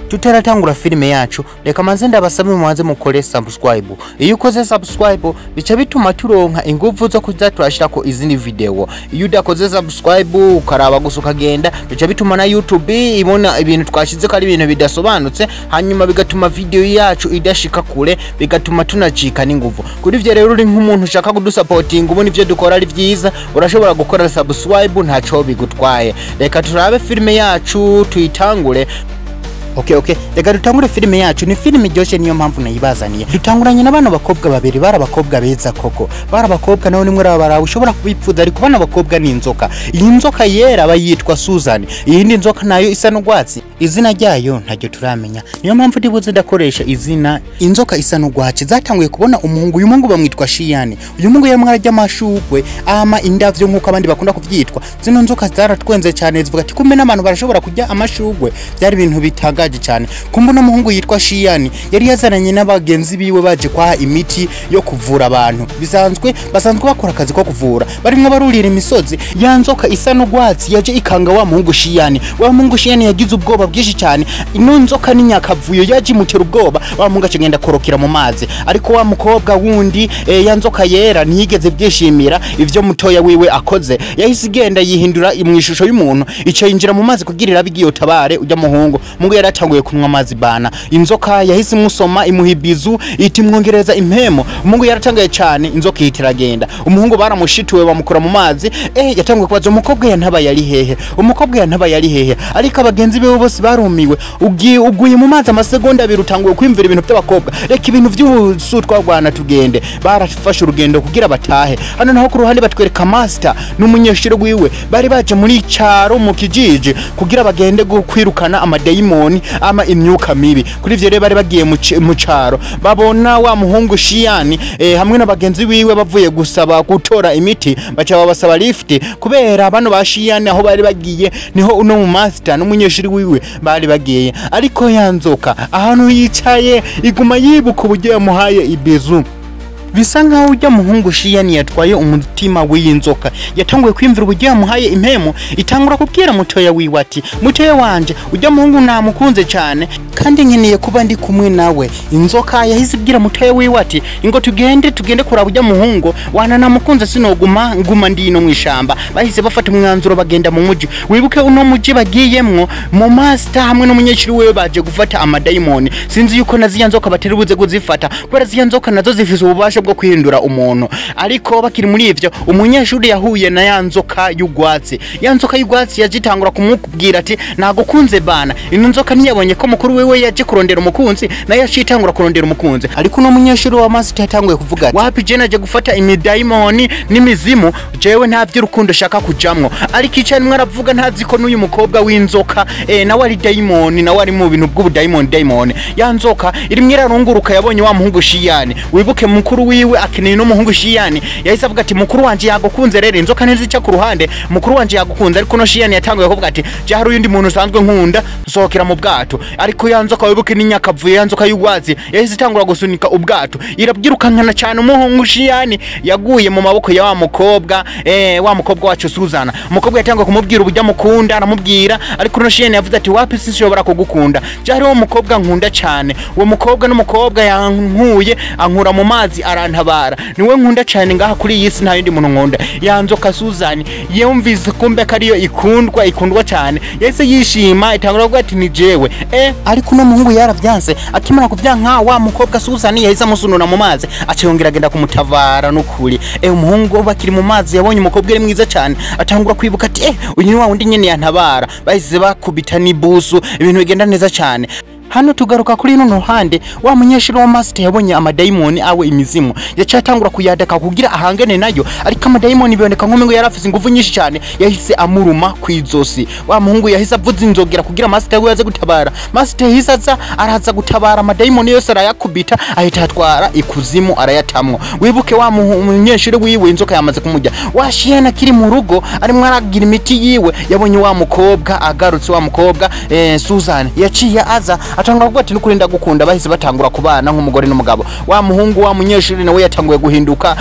tutaratangura filime yacu reka manze ndabasabe mubanze mukore subscribe iyo ukoze subscribe bica bituma turonka ingufu zo kuza turashirako izindi video iyo udakoze subscribe ukaraba gusa ukagenda bica bituma na YouTube ibona ibintu twashize ko ari ibintu bidasobanutse hanyuma bigatuma video yacu idashika kure bigatuma tunacika n'ingufu kuri ivyo rero uri nk'umuntu ushaka kudusupporting ubona ivyo dukora ari vyiza urashobora gukora subscribe ntaco bigutwaye reka turabe filime yacu tuyitangure. Okay, reka dutangure filime yacu ni filime iryoshe niyo mpamvu nayibazaniye. Dutanguranye n'abana bakobwa babiri barabakobwa beza koko. Barabakobwa naho nimwe rabara ushobora kubipfuza ariko bana bakobwa ni inzoka. Iyi nzoka yera bayitwa Susan. Iyindi nzoka nayo isa n'ugwatsi. Izina ryayo ntajyo turamenya. Niyo mpamvu ndibuze ndakoresha izina inzoka isa n'ugwatsi. Zatanguye kubona umuhungu uyu mungu bamwitwa Shiyani. Uyu mungu yamwe arajya amashugwe ama indavyo nkuko abandi bakunda kuvyitwa. Zino nzoka zaratwenze cyane zivuga ati kumbe n'abantu barashobora kujya amashugwe. Byari ibintu bitaga cyane kumbona umuhungu yitwa Shiyani yari yazananye n'abagenzi biwe baje kwaha imiti yo kuvura abantu basanzwe bakora akazi ko kuvura barimwe barurira imisozi ya nzoka isa n'ugwatsi yaje ikanga wa muhungu Shiyani yagize ubwoba bwishi cyane ino nzoka n'inyakavuyo yaje imutera ubwoba wa muhungu acengenda korokera mu mazi ariko wa mukobwa wundi ya nzoka yera ntiyigeze byishimira ivyo mutoya wiwe akoze yahise igenda yihindura imwishusho y'umuntu ica yinjira mu mazi kugirira bigiye tabare ujya muhungu yatanguye kunywa amazi bana inzoka yahise musoma imuhibizu iti mwongereza impemo umungu yaratangaye cyane inzoka yitiragenda umuhungu baramushituwe bamukura mu mazi yatanguye kubaza umukobwa yantaba yari hehe ariko abagenzi bewe bose barumiwe uguye mu mazi amasegonda abiri utanguye kwimvira ibintu by'abakobwa reka ibintu by'ubusutwa rwana tugende barafashe urugendo kugira batahe hano naho ku ruhande batwereka master n'umunyeshuri wiwe bari baje muri cyaro mu kijiji kugira bagende kwirukana amadayimoni ama imyuka mibi kuri ivyo rero bari bagiye mu caro babona wa muhungu Shiyani hamwe n'abagenzi biwe bavuye gusaba gutora imiti baca babasaba lift kubera bano ba Shiyani aho bari bagiye niho uno mu master n'umunyeshuri wiwe bari bagiye ariko yanzoka ahantu yicaye iguma yibuka uburyo yamuhaye ibizu bisa nkaho ujya muhungu Shiyani yatwaye umutima w'inzoka yatanguye kwimvira uburyo yamuhaye impemo itangura kubwira mutoya wiwe ati mutoya wanje ujya muhungu namukunze cyane kandi nkeneye kuba ndi kumwe nawe inzoka yahise ibwira mutoya wiwe ati ingo tugende kuraba ujya muhungu wana namukunze sinoguma nguma ndino mwishamba bahise bafata umwanzuro bagenda mu muji wibuke uno muji bagiyemwo mu master hamwe n'umunyeshuri wewe baje gufata amadayimoni sinzi yuko naziya nzoka bateribuze kuzifata kubera ziya nzoka nazo zifise ububasha bwo kwihindura umuntu ariko bakiri muri ivyo umunyeshuri yahuye na yanzoka y'ugwatsi yajitangura kumubwira ati nagukunze bana ino nzoka ntiyabonye ko mukuru wewe yaje kurondera umukunzi naye yashitangura kurondera umukunzi ariko no munyeshuri wa master yatanguye kuvuga wapi je naje gufata imidayimoni n'imizimu jewe nta by'urukundo shaka kujamwo ariko icyo nimwe aravuga ntazi ko n'uyu mukobwa w'inzoka nawe ari dayimoni nawe ari mu bintu bw'ubudayimoni yanzoka irimwe irarunguruka yabonye wa muhungu Shiyani wibuke mukuru wiwe akeneye no muhungu Shiyani yahise avuga ati mukuru wanje yagukunze rero inzoka ntizica ku ruhande mukuru wanje yagukunze ariko no Shiyani yatanguye kuvuga ati je hari undi muntu usanzwe nkunda sohokera mu bwato ariko yanzoka wibuke n'inyakavuye yanzoka y'ugwazi yahise itangura gusunika ubwato irabyirukankana cyane umuhungu Shiyani yaguye mu maboko ya wa mukobwa wacu Susan umukobwa yatanguye kumubwira ubujya mukunda aramubwira ariko no Shiyani yavuze ati wapi sinshobora kugukunda je hari uwo mukobwa nkunda cyane uwo mukobwa n'umukobwa yankuye ankura mu mazi arantabara niwe nkunda cyane ngaha kuri iyi si nta yindi muntu nkunda yanzoka Susan yumvise kumbe kariyo ikundwa cyane yese yishima itangura kuvuga ati ni jewe ariko no muhungu yaravyanse akimara kuvyanka wa mukobwa Susan yahise amusunura mu mazi aciyongera agenda kumutavara n'ukuri umuhungu bakiri mu mazi yabonye umukobwa ari mwiza cyane atangura kwibuka ati uyu ni wa wundi nyene yantabara bahise bakubita n'ibusu ibintu bigenda neza cyane hano tugaruka kuri ino ruhande wa munyeshuri wa master yabonye amadayimoni awe imizimu yacatangura kuyadaka kugira ahangane nayo ariko amadayimoni biboneka nk'umengo yarafise ingufu nyinshi cyane yahise amuruma kwizosi wa muhungu yahise avuza inzogera kugira master we yaze gutabara master yahise araza gutabara amadayimoni yose arayakubita ahita atwara ikuzimu arayatamwo wibuke wa munyeshuri wiwe inzoka yamaze kumujya washiyana kiri mu rugo arimwe aragira imiti yiwe yabonye wa mukobwa agarutse wa mukobwa Susan yaciye aza atangura kuvuga ati n'ukuri ndagukunda bahise batangura kubana nk'umugore n'umugabo wa muhungu wa munyeshuri nawe yatanguye guhinduka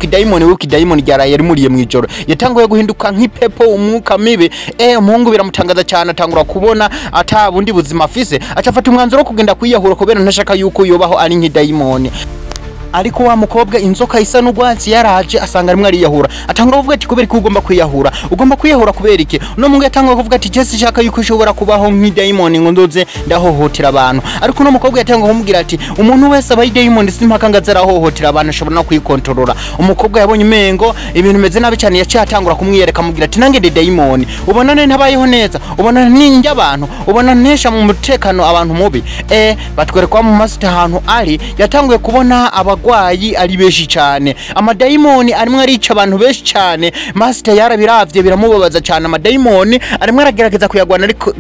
idayimoni w'iki dayimoni ryaraye yari muriye mwijoro yatanguye guhinduka nk'ipepo umwuka mibi umuhungu biramutangaza cyane atangura kubona ata bundi buzima afise acafata umwanzuro wo kugenda kwiyahura kubera ntashaka yuko yobaho ari nk'idayimoni ariko wa mukobwa inzoka isa n'ugwatsi yaraje asanga rimwe ariyahura atangura kuvuga ati kubera ko ugomba kwiyahura kubera iki no mungu yatangura kuvuga ati Jesse shaka yuko ushobora kubaho nk'idayimoni ngo ndoze ndahohotera abantu ariko no mukobwa yatangura kumubwira ati umuntu wese aba idayimoni simpaka ngazara hohotera abantu ashobora no kwikontorora umukobwa yabonye imengo ibintu meze nabi cyane yaciye atangura kumwiyereka amubwira ati nange idayimoni ubona ne ntabayeho neza ubona ninjye abantu ubona ntesha mu mutekano abantu mubi batwerekwa mu master ahantu ari yatanguye kubona abagwayi ari beshi cyane amadayimoni arimwe arica abantu beshi cyane master yarabiravye biramubabaza cyane amadayimoni arimwe aragerageza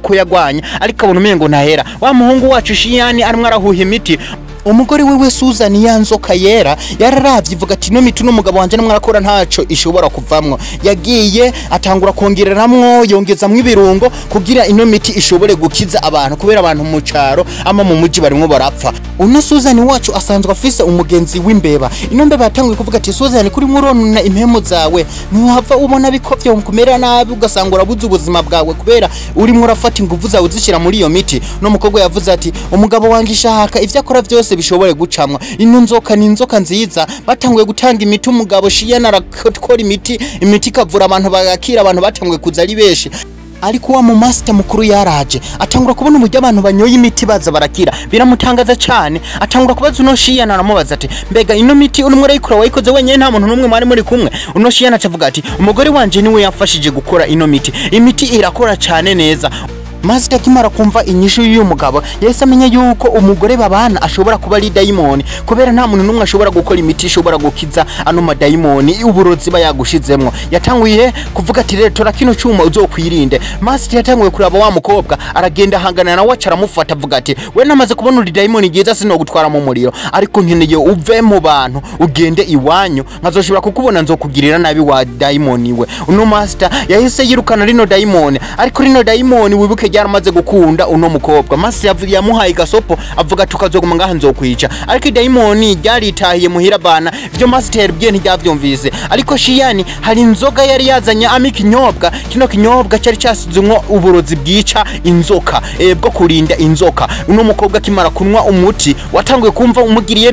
kuyagwanya ariko abona umengo ntahera wa muhungu wacu Shiyani arimwe arahuha imiti umugore wewe Susan yanzoka yera yararavye ivuga ati no mitu n'umugabo wanje namwarakora ntaco ishobora kuvamwo yagiye atangura kongereramwo yongezamwo ibirungo kugira ino miti ishobore gukiza abantu kubera abantu mu caro ama mu muji barimwo barapfa uno Susan wacu asanzwe afise umugenzi w'imbeba ino mbeba yatanguye kuvuga ati Susan kuri muronuna impemo zawe ntuhava ubona bikovye kumera nabi ugasanga urabuze ubuzima bwawe kubera urimo urafata inguvu zawe uzishira muri iyo miti no mukobwa yavuze ati umugabo wanje ishaka ivyo akora byose bishobore gucamwa ino nzoka ni inzoka nziza batanguye gutanga imiti umugabo Shiyana arakora imiti kavura abantu bagakira abantu batanguye kuza ari beshi ariko wa mu master mukuru yaraje atangura kubona umujya abantu banyoye imiti baza barakira biramutangaza cyane atangura kubaza uno Shiyana aramubaza ati mbega ino miti urumwe urayikora wayikoze wenyine nta muntu numwe mwari muri kumwe uno Shiyana acavuga ati umugore wanje niwe yamfashije gukora ino imiti irakora cyane neza Master kimara kumva inyishu y'uyu mugabo yahise amenya yuko umugore babana ashobora kuba ari dayimoni kubera nta muntu numwe ashobora gukora imiti ishobora gukiza ano madayimoni uburozi bayagushizemwo yatanguye kuvuga ati rero tora kino cyuma uzokwirinde Master yatanguye kuraba wa mukobwa aragenda hangana nawe acaramufata avuga ati we namaze kubona uri dayimoni giza sino gutwara mu muriro ariko nkeneye uve mu bantu ugende iwanyu nkazoshobora kukubona nzokugirira nabi wa dayimoni we uno Master yahise yirukana rino dayimoni ariko rino dayimoni wibuke yaramaze gukunda uno mukobwa Master yamuhaye gasopo avuga tukazoguma ngaha nzokwica ariko dayimoni yaritahiye muhira bana byo Master bye ntiyavyumvise ariko Shiyani hari inzoga yari yazanye amikinyobwa kino kinyobwa cyari cyasuzumwo uburozi bwica inzoka bwo kurinda inzoka uno mukobwa kimara kunwa umuti watanguye kumva umugiriye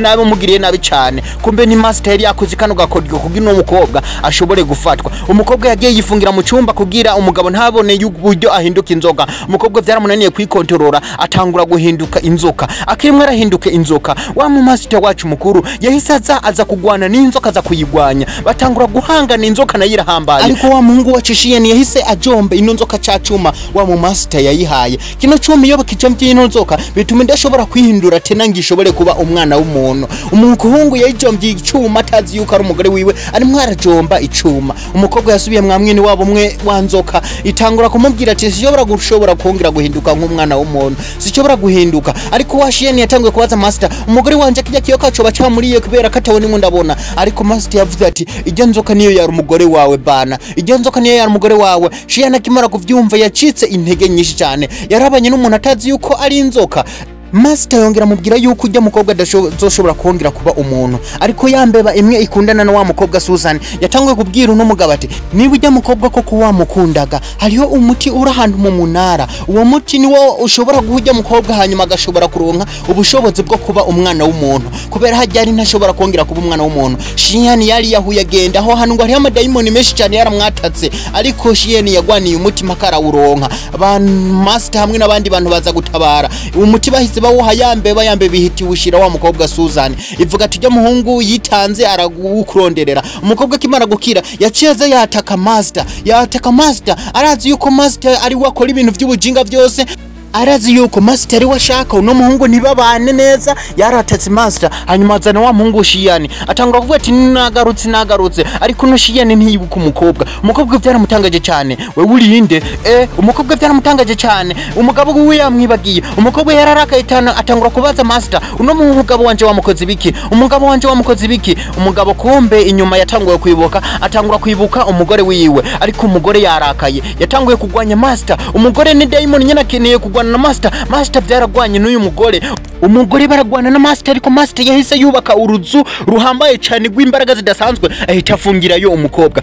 nabi cyane kumbe ni Master yakoze kano gakodyo kugira uno mukobwa ashobore gufatwa umukobwa yagiye yifungira mu cyumba kugira umugabo ntabone y'uburyo ahinduka inzoga umukobwa byaramunaniye kwikontorora atangura guhinduka inzoka akirimwe arahinduka inzoka wa mu Master wacu mukuru yahise aza kugwana n'inzoka za kuyigwanya batangura guhangana inzoka nayirahambaye ariko wa muhungu wacu Shiyani yahise ajomba ino nzoka cacuma wa mu Master yayihaye kino cuma iyo bakijomvye ino nzoka bituma ndashobora kwihindura tena ngishobore kuba umwana w'umuntu umuhungu yayijomvye icuma atazi yuko ari umugore wiwe ari mwarajomba icuma umukobwa yasubiye mwamwe ni wabo umwe wanzoka itangura kumubwira ati gushobora kongera guhinduka nk'umwana w'umuntu sichobora guhinduka ariko wa Shiyani yatanguye kubaza Master umugore wanje kijya kiyo kaco baca muriye kubera katabone mu ndabona ariko Master yavuze ati ijya nzoka niyo yari umugore wawe bana ijya nzoka niyo yari umugore wawe Shiyana kimara kuvyumva yacitse intege nyinshi cyane yarabanye n'umuntu atazi yuko ari inzoka Master yongera mubwira yuko ujya mukobwa dazoshobora kongera kuba umuntu ariko yambeba imwe ikundana na wa mukobwa Susan yatanguye kubwira uno mugabo ati niba ujya mukobwa koko wamukundaga hariho umuti urahantu mu munara uwo muti niwo ushobora guhujya mukobwa hanyuma agashobora kuronka ubushobozi bwo kuba umwana w'umuntu kubera hajyari ntashobora kongera kuba umwana w'umuntu Shiyani yari yahuye agenda aho hantu ngo hariho amadayimoni menshi cyane yaramwatatse ariko Shiyani yagwaniye umutima karawuronka Master hamwe n'abandi bantu baza gutabara umuti bahise bawuha yambe bihiti ushira wa mukobwa Susan ivuga ati muhungu yitanze aragukuronderera umukobwa kimara gukira yaciye yataka Master arazi yuko Master ari wakora ibintu by'ubujinga byose arazi yuko Master ari washaka uno muhungu ntibabane neza yaratatse Master hanyuma azana wa muhungu Shiyani atangura kuvuga ati nagarutse ariko no Shiyani ntiyibuka umukobwa byaramutangaje cyane we urinde umukobwa byaramutangaje cyane umugabo we yamwibagiye umukobwa yararakaye atangura kubaza Master uno mugabo wanje wamukoze biki umugabo kumbe inyuma yatanguye kwibuka umugore wiwe ariko umugore yarakaye yatanguye kugwanya Master umugore ni dayimoni nyene akeneye kurwana na Master byaragwanye n'uyu mugore. Umugore baragwana na Master, ariko Master yahise yubaka uruzu ruhambaye cyane rw'imbaraga zidasanzwe ahita afungirayo umukobwa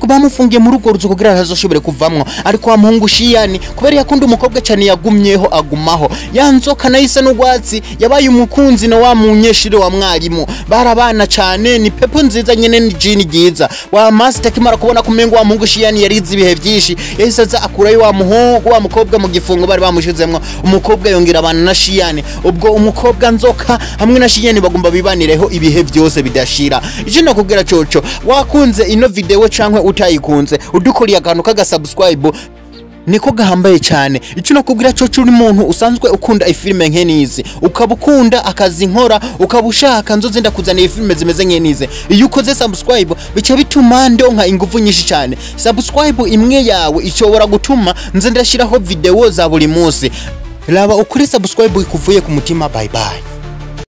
bamufungiye muri urwo ruzu kugira azoshobore kuvamwo. Ariko wamuhungu Shiyani kubera yakunda umukobwa cyane yagumyeho agumaho. Yanzoka nahise n'ugwatsi yabaye umukunzi na wa munyeshire wa mwarimu, barabana cyane, ni pepo nziza nyene ni jini giza. Wa Master kimara kubona kumengo wa muhungu Shiyani yarize ibihe byinshi, yahise aza akurayo wa muhungu wa mukobwa mu gifungo bari bamushizemwo. Umukobwa yongera abana na Shiyani, ubwo umukobwa Nzoka hamwe na Shiyani bagomba bibanireho ibihe byose bidashira. Ije nakubwira coco, wakunze ino video cankwe utayikunze, udukuriye akantu kaga subscribe niko gahambaye cyane. Icyo nakubwira coco uri muntu usanzwe ukunda ifilme nkenizi, ukabukunda akazi nkora, ukabushaka nzoze ndakuzana ifilme zimeze nkenize. Iyo ukoze subscribe bica bituma ndonka ingufu nyinshi cyane. Subscribe imwe yawe ishobora gutuma nze ndashiraho video za buri munsi. Laba ukuri subscribe ikuvuye ku mutima. Bye bye.